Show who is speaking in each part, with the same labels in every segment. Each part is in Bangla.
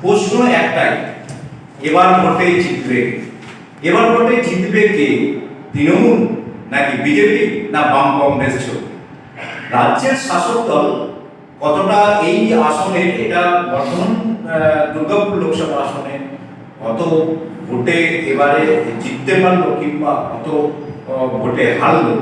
Speaker 1: প্রশ্ন একটাই, এবার ভোটে জিতবে কে? তৃণমূল নাকি বিজেপি না বাম কংগ্রেস চলবে? রাজ্যের শাসক দল কতটা এই আসনে, এটা বর্তমান দুর্গাপুর লোকসভা আসনে কত ভোটে এবারে জিততে পারলো কিংবা কত ভোটে হারলো,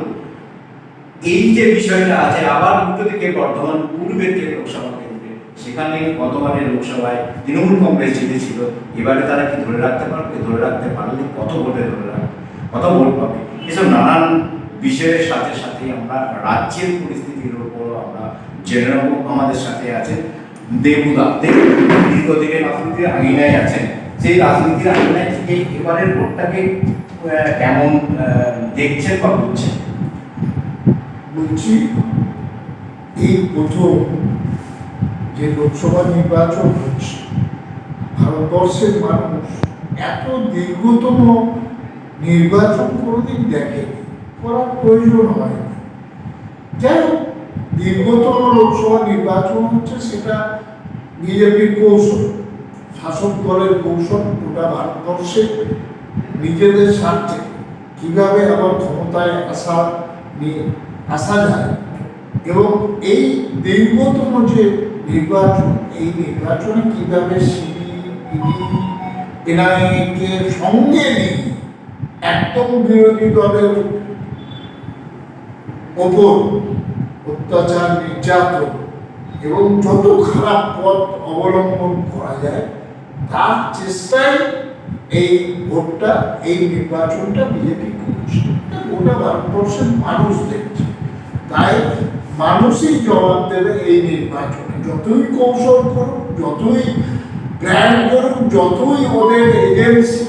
Speaker 1: এই যে বিষয়টা আছে। আবার উল্টো দিকে বর্ধমান পূর্বের যে লোকসভা কেন্দ্রে, সেখানে গতবারের লোকসভায় তৃণমূল কংগ্রেস জিতেছিল, এবারে তারা কি ধরে রাখতে পারবে? ধরে রাখতে পারলে কত ভোটে ধরে রাখবে, কত ভোট পাবে? এসব নানান বিষয়ের সাথে সাথে আমরা রাজ্যের পরিস্থিতির উপর আমরা জেনে নেব। আমাদের সাথে আছে দেবুদা। দীর্ঘদিনের রাজনীতির আঙিনায় আছেন, সেই রাজনীতির আঙিনায় থেকে এবারের ভোটটাকে কেমন দেখছেন বা বুঝছেন?
Speaker 2: বলছি, এই প্রথম যে লোকসভা নির্বাচন হচ্ছে, ভারতবর্ষের মানুষ এত দীর্ঘতম নির্বাচন কোনোদিন দেখেনি, করার প্রয়োজন হয়নি। যাই হোক, দীর্ঘতম লোকসভা নির্বাচন হচ্ছে, সেটা বিজেপির কৌশল, শাসক দলের কৌশল। গোটা ভারতবর্ষে নিজেদের স্বার্থে কিভাবে আবার ক্ষমতায় আসা যায়, এবং এই দীর্ঘতম যে নির্বাচন, এই নির্বাচনে কিভাবে এনআইএকে সঙ্গে নিয়ে একদম বিরোধী দলের ওপর অত্যাচার, নির্যাতন এবং যত খারাপ পথ অবলম্বন করা যায়, তার চেষ্টায় এই ভোটটা, এই নির্বাচনটা বিজেপি করছে। গোটা ভারতবর্ষের মানুষ দেখছে, তাই মানুষই জবাব দেবে এই নির্বাচনে। যতই কৌশল করুক, যতই প্ল্যান করুক, যতই ওদের এজেন্সি,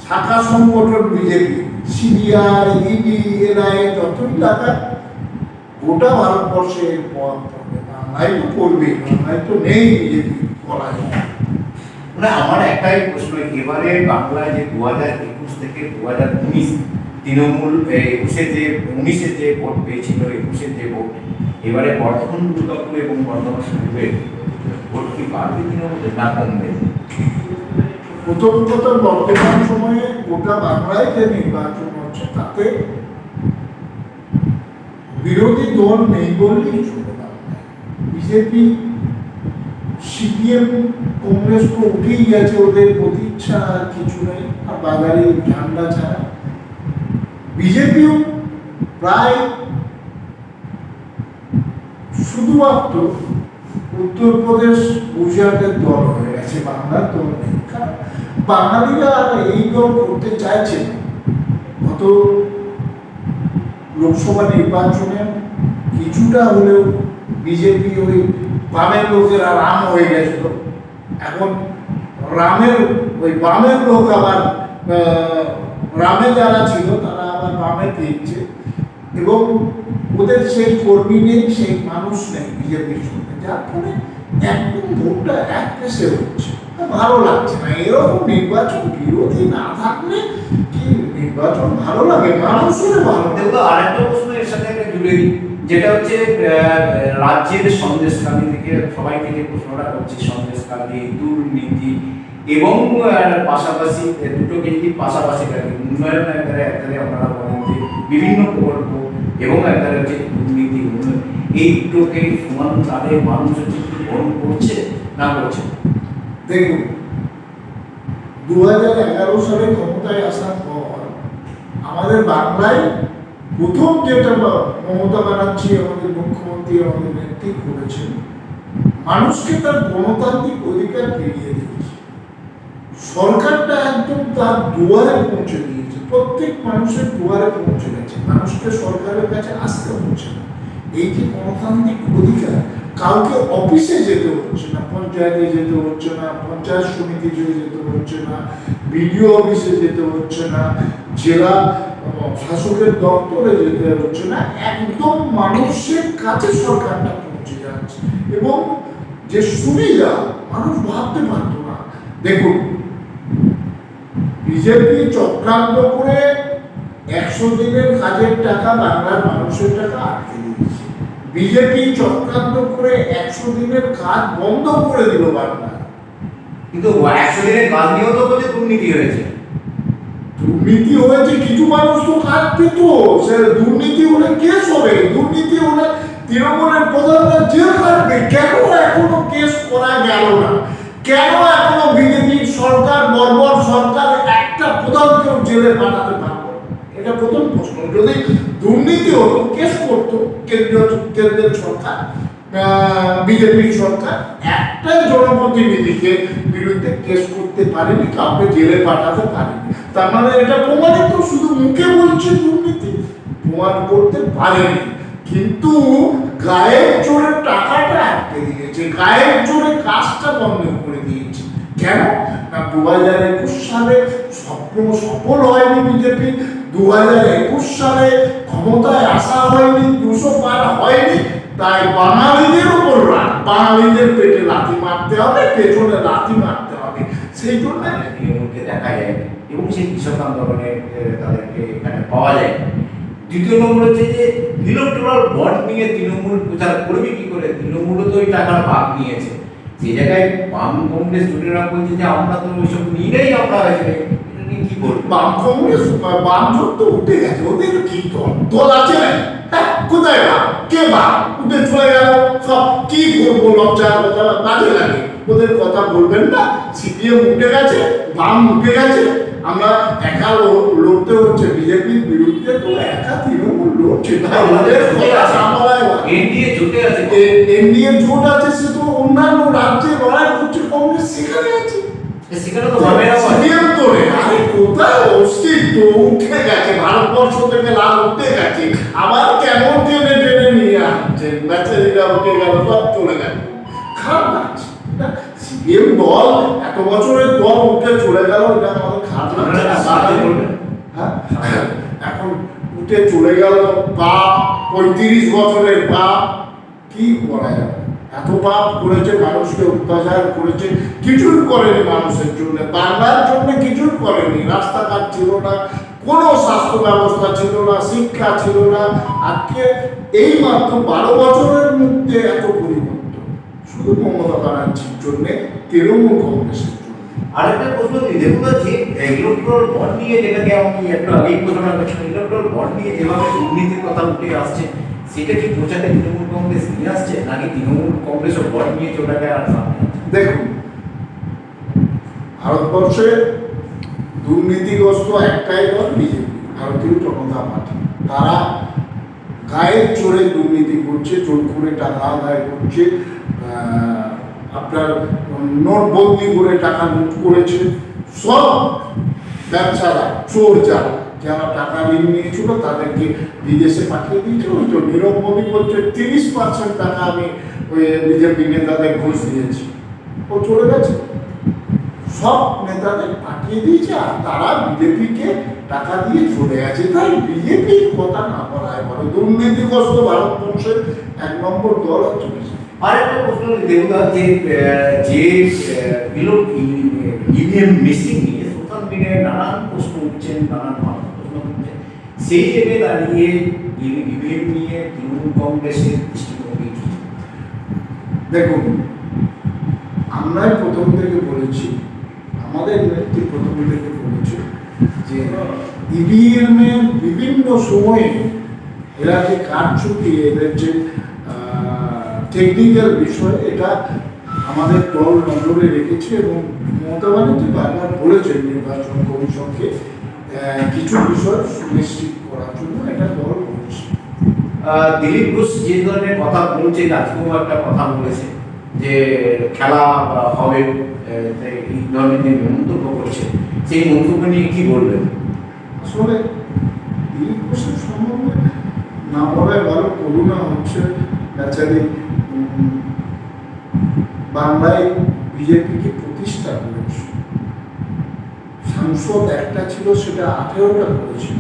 Speaker 2: শাখা সংগঠন বিজেপি, সিবিআই, ইডি, এনআইএ যতই লাগায়, গোটা ভারতবর্ষে এর প্রভাব পড়বে। বাংলায় তো পড়বে, বাংলায় তো নেই বিজেপি বলা যায়।
Speaker 1: আমার একটাই প্রশ্ন, এবারে বাংলায় যে 2021 থেকে 2019 তৃণমূল 19-এ যে ভোট পেয়েছিল, 21-এর যে ভোট, এবারে বর্ধমান, দুর্গাপুর এবং বর্ধমান পূর্বের ভোট কি বাড়বে তৃণমূলের না কমবে?
Speaker 2: প্রথম কথা, বর্তমান সময়ে গোটা বাংলায় যে নির্বাচন হচ্ছে, তাতে বিরোধী দল নেই বললেই চলে। বিজেপি, সিপিএম, কংগ্রেস তো উঠেই গেছে, ওদের প্রতিচ্ছা আর কিছু নেই, আর বাঙালি ঝান্ডা ছাড়া। বিজেপিও প্রায় শুধুমাত্র উত্তরপ্রদেশ, গুজরাটের দল হয়ে গেছে, বাংলার দল নেই। কারণ বাঙালিরা এই দল করতে চাইছে না। গত লোকসভা নির্বাচনে কিছুটা হলেও বিজেপি ওই বামের লোকেরা রাম হয়ে গেছিল, এখন ওই বামের লোক আবার রামে যারা ছিল তারা আবার বামে ফিরছে, এবং ওদের সেই কর্মী নেই, সেই মানুষ নেই বিজেপির সঙ্গে, যার ফলে একদম ভোটটা এক পেশে হচ্ছে। ভালো লাগছে না। এরকম নির্বাচন বিরোধী না থাকলে কি নির্বাচন ভালো লাগে? মানুষের ভালো।
Speaker 1: দেখো, আরেকটা প্রশ্ন এর সাথে একটা জুড়ে দিই, যেটা হচ্ছে রাজ্যের সন্দেশখালী থেকে সবাই থেকে প্রশ্নটা করছে, সন্দেশখালী, দুর্নীতি এবং পাশাপাশি দুটোকে যদি পাশাপাশি রাখি, উন্নয়ন একবারে আপনারা বলেন যে বিভিন্ন প্রকল্প এবং একবারে হচ্ছে দুর্নীতি, উন্নয়ন, এই দুটোকে সমান তাদের মানুষ হচ্ছে গ্রহণ করছে না করছে?
Speaker 2: দেখুন, 2011 সালে ক্ষমতায় আসার পর আমাদের বাংলায় প্রথম যেটা মমতা ব্যানার্জি, আমাদের মুখ্যমন্ত্রী, আমাদের নেত্রী করেছেন, মানুষকে তার গণতান্ত্রিক অধিকার ফিরিয়ে দিয়েছে। সরকারটা একদম তার দুয়ারে পৌঁছে দিয়েছে, প্রত্যেক মানুষের দুয়ারে পৌঁছে গেছে, মানুষকে সরকারের কাছে আসতে হচ্ছে না। এই যে গণতান্ত্রিক অধিকার, কাউকে অফিসে যেতে হচ্ছে না, পঞ্চায়েতে যেতে হচ্ছে না, পঞ্চায়েত সমিতিতে যেতে হচ্ছে না, বিডিও অফিসে যেতে হচ্ছে না, জেলা শাসকের দপ্তরে যেতে হচ্ছে না, একদম মানুষের কাছে সরকারটা পৌঁছে যাচ্ছে। এবং যে সুবিধা মানুষ ভাবতে পারত না। দেখুন, বিজেপি চক্রান্ত করে 100 দিনের কাজের টাকা বাংলার মানুষের টাকা আটকে দিয়েছে। বিজেপি চক্রান্ত করে 100 দিনের কাজ বন্ধ করে দিল বাংলায়।
Speaker 1: কিন্তু 100 দিনের কাজ নিয়েও তো বলছে দুর্নীতি হয়েছে।
Speaker 2: দুর্নীতি হয়েছে, কিছু মানুষ তো কাজ পেত, সে দুর্নীতি হলে কেস হবে, দুর্নীতি হলে তৃণমূলের প্রধানরা জেল খাটবে। কেন এখনো কেস করা গেল না? কেন এখনো বিজেপির সরকার, বর্বর সরকার একটা প্রধানকেও জেলে পাঠাতে পারলো? এটা প্রথম প্রশ্ন। যদি দুর্নীতি হতো কেস করতো কেন্দ্রের সরকার, বিজেপির সরকার একটা জনপ্রতিনিধিকে বিরুদ্ধে কেস করতে পারেনি, কাউকে জেলে পাঠাতে পারেনি। তার মানে এটা প্রমাণিত, শুধু মুখে বলছে দুর্নীতি, প্রমাণ করতে পারেনি। কিন্তু গায়ের জোরে টাকাটা আটকে দিয়েছে, গায়ের জোরে কাজটা বন্ধ করে দিয়েছে। কেন না 2021 সালে স্বপ্ন সফল হয়নি বিজেপি, 2021 সালে ক্ষমতায় আসা হয়নি, 200 পার হয়নি। তাই বাঙালিদের উপর রাগ, বাঙালিদের পেটে লাথি মারতে হবে, পেছনে লাথি মারতে হবে। সেই জন্য
Speaker 1: তৃণমূলকে দেখা যায় এবং সেই কৃষক আন্দোলনে তাদেরকে এখানে পাওয়া যায়। দ্বিতীয় নম্বর হচ্ছে যে ইলেকট্রাল বন্ড নিয়ে তৃণমূল প্রচার করবে কি করে? তৃণমূলও তো ওই টাকার ভাগ নিয়েছে। সেই জায়গায় বাম কংগ্রেস জোটেরা বলছে যে আমরা তো ওইসব নিয়েই আমরা এটা নিয়ে কি করবো?
Speaker 2: বাম কংগ্রেস, বাম জোট তো উঠে গেছে, ওদের কি দল দল আছে না? কোথায় বাম, কে বাম? উঠে চলে গেল সব। কি করবো, লজ্জার কথা, বাজে লাগে। ওদের কথা বলবেন না। সিপিএম উঠে গেছে, বাম উঠে গেছে, আমরা একা লড়তে হচ্ছে বিজেপির বিরুদ্ধে, তো একা তৃণমূল লড়ছে।
Speaker 1: এনডিএ জোটে আছে,
Speaker 2: এনডিএ জোট আছে, সে তো অন্যান্য রাজ্যে লড়াই করছে, কংগ্রেস সেখানে আছে,
Speaker 1: সেখানে তো হবে না।
Speaker 2: সিপিএম তো রে, আরে কোথায় অস্তিত্ব? উঠে গেছে, ভারতবর্ষ থেকে লাল উঠে গেছে, আবার কেমন টেনে টেনে নিয়ে আসছে, বেচারিরা উঠে গেল, সব চলে গেল। খারাপ লাগছে। সিপিএম দল, এত বছরের দল উঠে চলে গেল, এটা আমাদের খারাপ লাগছে। হ্যাঁ, এখন উঠে চলে গেল, বাপ 35 বছরের বাপ, কি করা যাবে? এত পাপ করেছে, মানুষকে অত্যাচার করেছে, কিছুই করেনি মানুষের জন্য, বাংলার জন্য কিছুই করেনি। রাস্তাঘাট ছিল না, কোনো স্বাস্থ্য ব্যবস্থা ছিল না, শিক্ষা ছিল না। আজকে এই মাত্র 12 বছরের মধ্যে এত পরিবর্তন, শুধু মমতা ব্যানার্জির জন্য, তৃণমূল কংগ্রেসের জন্য।
Speaker 1: আরেকটা প্রশ্ন দেখুন, যে ইলেকট্রাল বন্ড নিয়ে যেটাকে আমি একটু আগেই ঘোষণা করছিলাম, ইলেকট্রাল বন্ড নিয়ে যেভাবে দুর্নীতির কথা উঠে আসছে, সেটা কি প্রচারে তৃণমূল কংগ্রেস নিয়ে আসছে, নাকি তৃণমূল কংগ্রেস ও বন্ড নিয়ে ওটাকে আর সামনে আসছে?
Speaker 2: দেখুন, ভারতবর্ষে দুর্নীতিগ্রস্ত একটাই দল বিজেপি, ভারতীয় জনতা পার্টি। তারা গায়ের জোরে দুর্নীতি করছে, জোর করে টাকা আদায় করছে, আপনার নোটবন্দি করে টাকা লুট করেছে। সব ব্যবসারা, চোর যারা, যারা টাকা ঋণ নিয়েছিল তাদেরকে বিদেশে পাঠিয়ে দিয়েছিল। ওই তো নীরব মোদী বলছে 30% টাকা আমি ওই বিজেপি নেতাদের ঘুষ দিয়েছি, ও চলে গেছে। সব নেতাদের পাঠিয়ে দিয়েছে, আর তারা বিজেপিকে টাকা দিয়ে চলে গেছে। তাই বিজেপির কথা না বলায় বলে, দুর্নীতিগ্রস্ত ভারতবর্ষের 1 নম্বর দল হচ্ছে বিজেপি।
Speaker 1: আরেকটা প্রশ্ন দেবুদা, যে ইভিএম মেশিন নিয়ে সোশ্যাল মিডিয়ায় নানান প্রশ্ন উঠছেন, নানান মানুষ প্রশ্ন উঠছেন, সেই জায়গায় দাঁড়িয়ে ইভিএম নিয়ে তৃণমূল কংগ্রেসের দৃষ্টিভঙ্গি কি?
Speaker 2: দেখুন, আমরাই প্রথম থেকে বলেছি, আমাদের নেত্রী প্রথম থেকে বলেছে যে ইভিএম এর বিভিন্ন সময়ে এরা যে কারচুপি, এদের যে টেকনিক্যাল বিষয়, এটা আমাদের দল নজরে রেখেছে। এবং মমতা ব্যানার্জি বারবার বলেছেন নির্বাচন কমিশনকে কিছু বিষয় সুনিশ্চিত করার জন্য এটা দল করছে।
Speaker 1: দিলীপ ঘোষ যে ধরনের কথা বলছে, আজকেও একটা কথা বলেছে যে খেলা হবে, এই ধরনের যে মন্তব্য করছে, সেই মন্তব্য নিয়ে কি বলবেন?
Speaker 2: আসলে দিলীপ ঘোষের সম্বন্ধে না বলায় ভালো। করুণা হচ্ছে, বেচারি বাংলায় বিজেপিকে প্রতিষ্ঠা করেছে। সাংসদ একটা ছিল, সেটা 18টা করেছিল।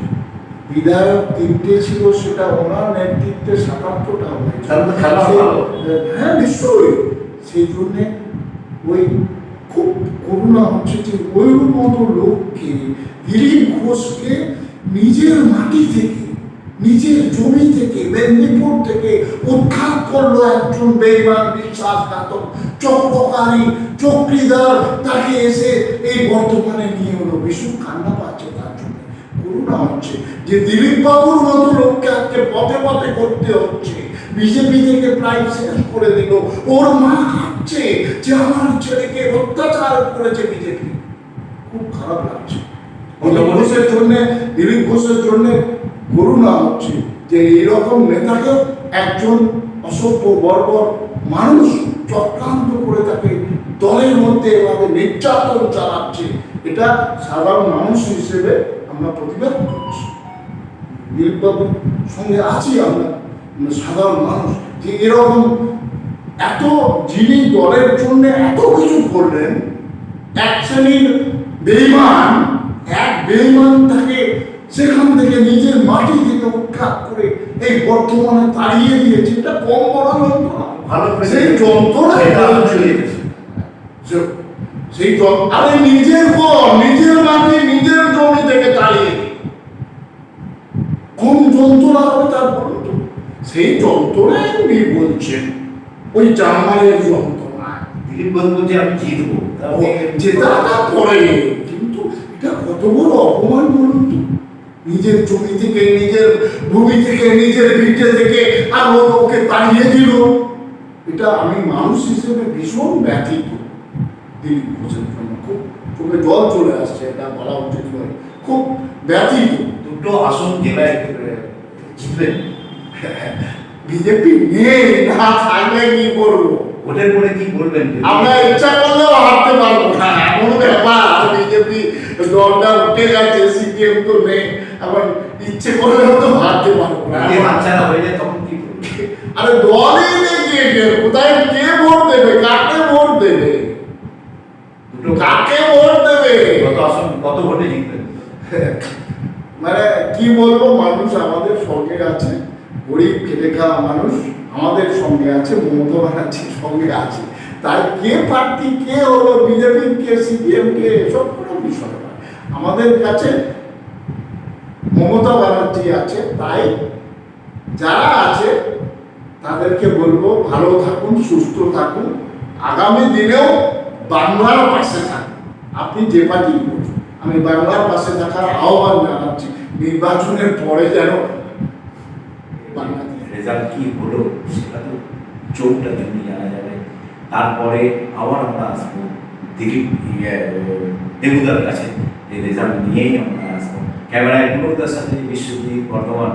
Speaker 2: বিধায়ক 3টে ছিল, সেটা ওনার নেতৃত্বে 57টা হয়েছে। হ্যাঁ, নিশ্চয়ই। সেই জন্যে ওই খুব করুণা হচ্ছে যে ওই মতো লোককে, দিলীপ ঘোষকে নিজের মাটি থেকে, নিজের জমি থেকে, মেদিনীপুর থেকে উৎখাত করলো একজন বেঈমান বিশ্বাসঘাতক চক্রকারী চক্রীদার তাকে এসে এই বর্তমানে নিয়ে হলো, ভীষণ কান্না পাচ্ছে তার জন্য, করুণা হচ্ছে যে দিলীপ বাবুর মতো লোককে আজকে পথে পথে করতে হচ্ছে। বিজেপি থেকে প্রায় শেষ করে দিল, ওর মা কাঁদছে যে আমার ছেলেকে অত্যাচার করেছে বিজেপি। খুব খারাপ লাগছে দিলীপ ঘোষের জন্য করুণা হচ্ছে যে এইরকম নেতাকে একজন অসভ্য বর্বর মানুষ চক্রান্ত করে তাকে দলের মধ্যে এভাবে নির্যাতন চালাচ্ছে। এটা সাধারণ মানুষ হিসেবে আমরা প্রতিবাদ করছি, দিলীপ বাবুর সঙ্গে আছি আমরা সাধারণ মানুষ, যে এরকম এত যিনি দলের জন্য এত কিছু করলেন, এক শ্রেণীর বেঈমান, এক বেঈমান তাকে সেখান থেকে নিজের মাটি থেকে উৎখাত করে এই বর্তমানে তাড়িয়ে দিয়েছে। এটা কম বড় যন্ত্রণা,
Speaker 1: ভালো করে
Speaker 2: সেই যন্ত্রণা সেই আরে নিজের ঘর, নিজের মাটি, নিজের জমি থেকে তাড়িয়ে দিই, কোন যন্ত্রণা হবে তার বলুন তো? সেই যন্ত্রণাই উনি বলছেন, ওই জামাইয়ের যন্ত্রণা।
Speaker 1: দিলীপ বাবু বলছে আমি জিতবো,
Speaker 2: জেতাটা পরে, কিন্তু এটা কত বড় অপমান বলুন তো? নিজের জমি থেকে, নিজের ভূমি থেকে, নিজের ভিটে থেকে আর ওকে তাড়িয়ে দিল। এটা আমি মানুষ হিসেবে ভীষণ ব্যথিত দিলীপ ঘোষের জন্য, খুব চোখে জল চলে আসছে, এটা বলা উচিত নয়, খুব ব্যথিত।
Speaker 1: দুটো আসন জেলায় জিতলেন,
Speaker 2: বিজেপি নেই, না থাকলে কি করবো?
Speaker 1: ভোটের পরে কি বলবেন?
Speaker 2: আমরা ইচ্ছা করলেও হারতে পারবো না, এমন ব্যাপার। বিজেপি দলটা উঠে গেছে, সিপিএম তো নেই, আবার ইচ্ছে করলেও তো হারতে পারবো না।
Speaker 1: হাতছাড়া হয়ে যায় তখন কি করবে?
Speaker 2: আরে দলই নেই, কোথায় কে ভোট দেবে, কাকে ভোট দেবে,
Speaker 1: দুটো
Speaker 2: কাকে ভোট দেবে?
Speaker 1: কত আসন, কত ভোটে জিতলেন?
Speaker 2: মানে কি বলবো, মানুষ আমাদের সঙ্গে আছে, গরিব খেটে খাওয়া মানুষ আমাদের সঙ্গে আছে, মমতা ব্যানার্জির সঙ্গে আছে। তাই কে প্রার্থী, কে হলো বিজেপি, কে সিপিএম, কে, এসব কোনো বিষয় না। আমাদের কাছে মমতা ব্যানার্জি আছে, তাই যারা আছে তাদেরকে বলবো ভালো থাকুন, সুস্থ থাকুন, আগামী দিনেও বাংলার পাশে থাকুন। আপনি যে পার্টি করুন, আমি বাংলার পাশে থাকার আহ্বান জানাচ্ছি। নির্বাচনের পরে যেন বাংলা
Speaker 1: রেজাল্ট কি হলো সেটা তো চোখটা যেমনি জানা যাবে। তারপরে আবার আমরা আসবো দিলীপ দেবুদার কাছে, এই রেজাল্ট নিয়েই আমরা আসবো। ক্যামেরায় পুনরদার সাথে বিশ্বজিৎ বর্ধমান।